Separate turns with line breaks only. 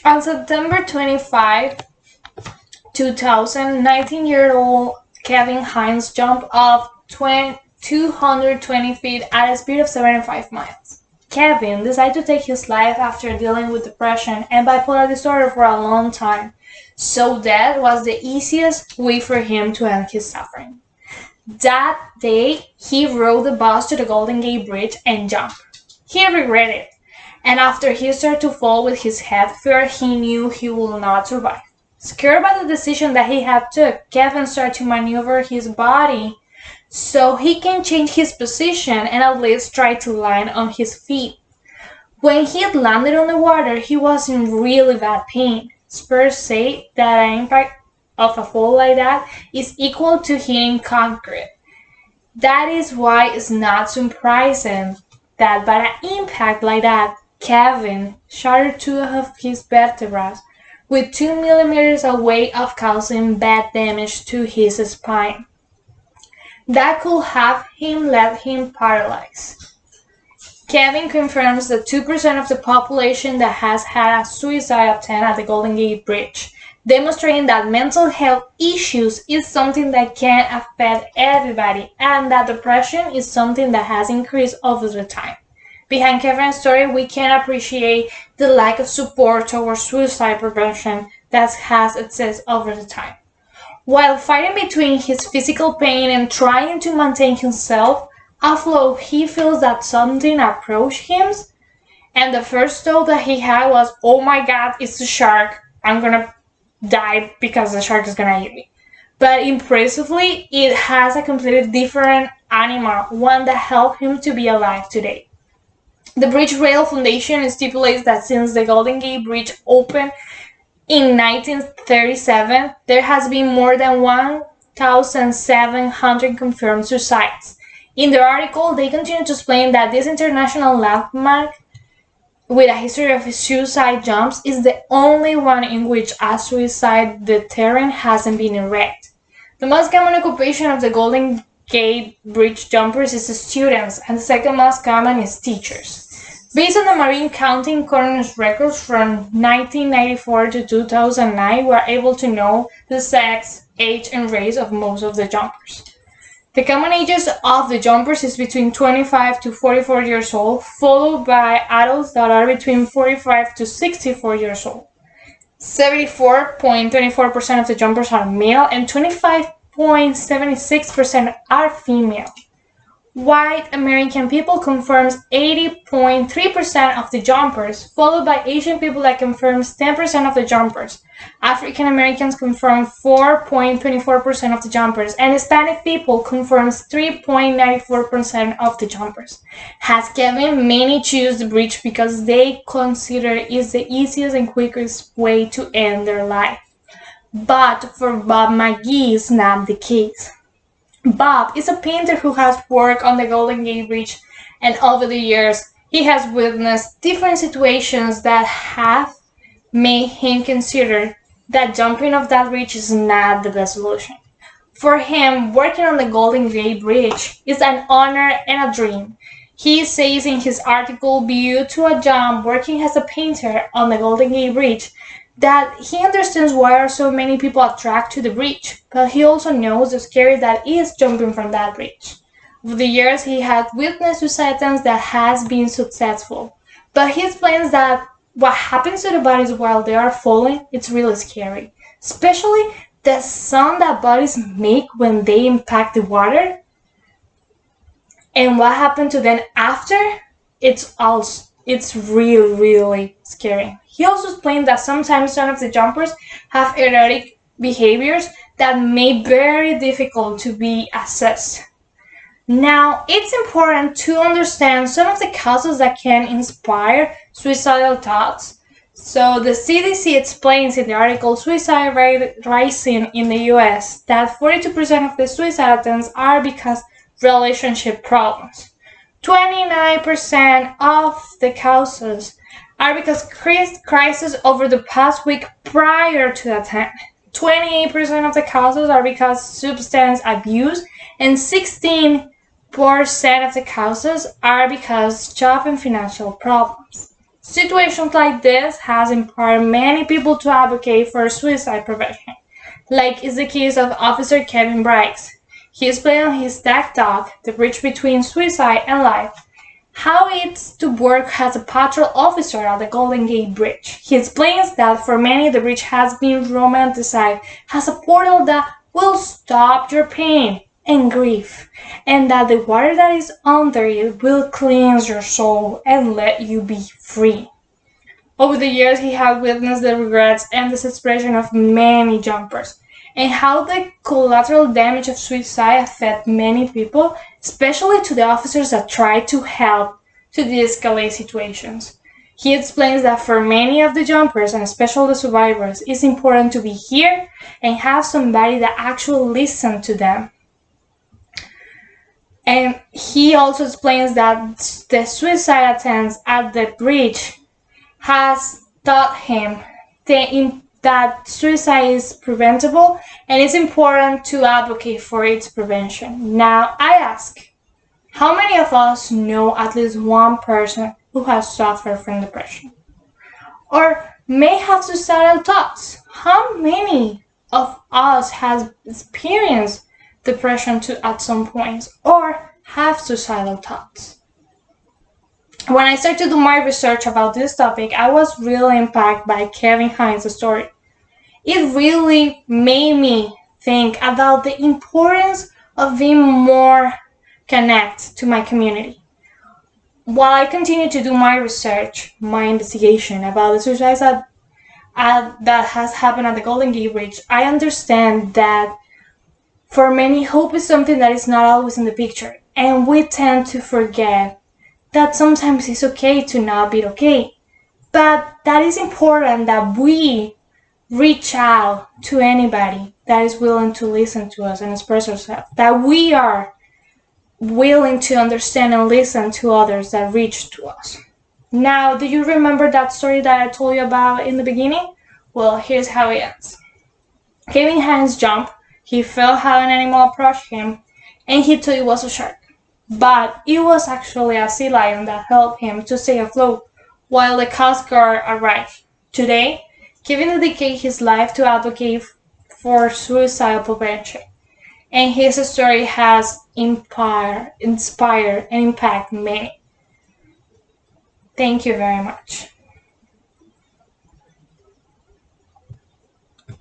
On September 2000, 19-year-old Kevin Hines jumped off 220 feet at a speed of 75 miles. Kevin decided to take his life after dealing with depression and bipolar disorder for a long time, so death was the easiest way for him to end his suffering. That day, he rode the bus to the Golden Gate Bridge and jumped. He regretted it, and after he started to fall with his head first, he knew he would not survive. Scared by the decision that he had took, Kevin started to maneuver his body so he can change his position and at least try to land on his feet. When he had landed on the water, he was in really bad pain. Experts say that an impact of a fall like that is equal to hitting concrete. That is why it's not surprising that by an impact like that, Kevin shattered two of his vertebrae with 2 millimeters away of causing bad damage to his spine. That could have left him paralyzed. Kevin confirms that 2% of the population that has had a suicide attempt at the Golden Gate Bridge, demonstrating that mental health issues is something that can affect everybody and that depression is something that has increased over the time. Behind Kevin's story, we can appreciate the lack of support towards suicide prevention that has existed over the time. While fighting between his physical pain and trying to maintain himself afloat, he feels that something approached him, and the first thought that he had was, "Oh my God, it's a shark. I'm gonna die because the shark is gonna eat me." But impressively, it has a completely different animal, one that helped him to be alive today. The Bridge Rail Foundation stipulates that since the Golden Gate Bridge opened in 1937, there has been more than 1,700 confirmed suicides. In the article, they continue to explain that this international landmark with a history of suicide jumps is the only one in which a suicide deterrent hasn't been erected. The most common occupation of the Golden Gate Bridge jumpers is students, and the second most common is teachers. Based on the Marine County Coroner's records from 1994 to 2009, we are able to know the sex, age, and race of most of the jumpers. The common ages of the jumpers is between 25 to 44 years old, followed by adults that are between 45 to 64 years old. 74.24% of the jumpers are male and 25.76% are female. White American people confirms 80.3% of the jumpers, followed by Asian people that confirms 10% of the jumpers. African Americans confirm 4.24% of the jumpers, and Hispanic people confirms 3.94% of the jumpers. Has Kevin many choose the bridge because they consider it is the easiest and quickest way to end their life. But for Bob McGee, it's not the case. Bob is a painter who has worked on the Golden Gate Bridge, and over the years, he has witnessed different situations that have made him consider that jumping off that bridge is not the best solution. For him, working on the Golden Gate Bridge is an honor and a dream. He says in his article, "Due to a job working as a painter on the Golden Gate Bridge, that he understands why are so many people attracted to the bridge, but he also knows the scary that is jumping from that bridge. Over the years, he has witnessed suicide attempts that has been successful, but he explains that what happens to the bodies while they are falling, it's really scary, especially the sound that bodies make when they impact the water, and what happened to them after, it's really, really scary." He also explained that sometimes some of the jumpers have erratic behaviors that make very difficult to be assessed. Now, it's important to understand some of the causes that can inspire suicidal thoughts. So the CDC explains in the article "Suicide Rate Rising in the US" that 42% of the suicide attempts are because of relationship problems. 29% of the causes are because crisis over the past week prior to the attempt. 28% of the causes are because substance abuse, and 16% of the causes are because job and financial problems. Situations like this has inspired many people to advocate for suicide prevention, like is the case of Officer Kevin Briggs. He explained on his TED Talk the bridge between suicide and life, how it's to work as a patrol officer at the Golden Gate Bridge. He explains that for many the bridge has been romanticized as a portal that will stop your pain and grief, and that the water that is under it will cleanse your soul and let you be free. Over the years, he had witnessed the regrets and desperation of many jumpers, and how the collateral damage of suicide affect many people, especially to the officers that try to help to de-escalate situations. He explains that for many of the jumpers, and especially the survivors, it's important to be here and have somebody that actually listens to them. And he also explains that the suicide attempts at the bridge has taught him that suicide is preventable and it's important to advocate for its prevention. Now, I ask, how many of us know at least one person who has suffered from depression? Or may have suicidal thoughts? How many of us has experienced depression at some points or have suicidal thoughts? When I started to do my research about this topic, I was really impacted by Kevin Hines' story. It really made me think about the importance of being more connected to my community. While I continue to do my research, my investigation about the suicides that has happened at the Golden Gate Bridge, I understand that for many, hope is something that is not always in the picture, and we tend to forget that sometimes it's okay to not be okay, but that is important that we reach out to anybody that is willing to listen to us and express ourselves, that we are willing to understand and listen to others that reach to us. Now, do you remember that story that I told you about in the beginning? Well, here's how it ends. Kevin Hines jumped, he felt how an animal approached him, and he thought it was a shark. But it was actually a sea lion that helped him to stay afloat while the Coast Guard arrived. Today, Kevin dedicated his life to advocate for suicide prevention, and his story has inspired and impacted many. Thank you very much.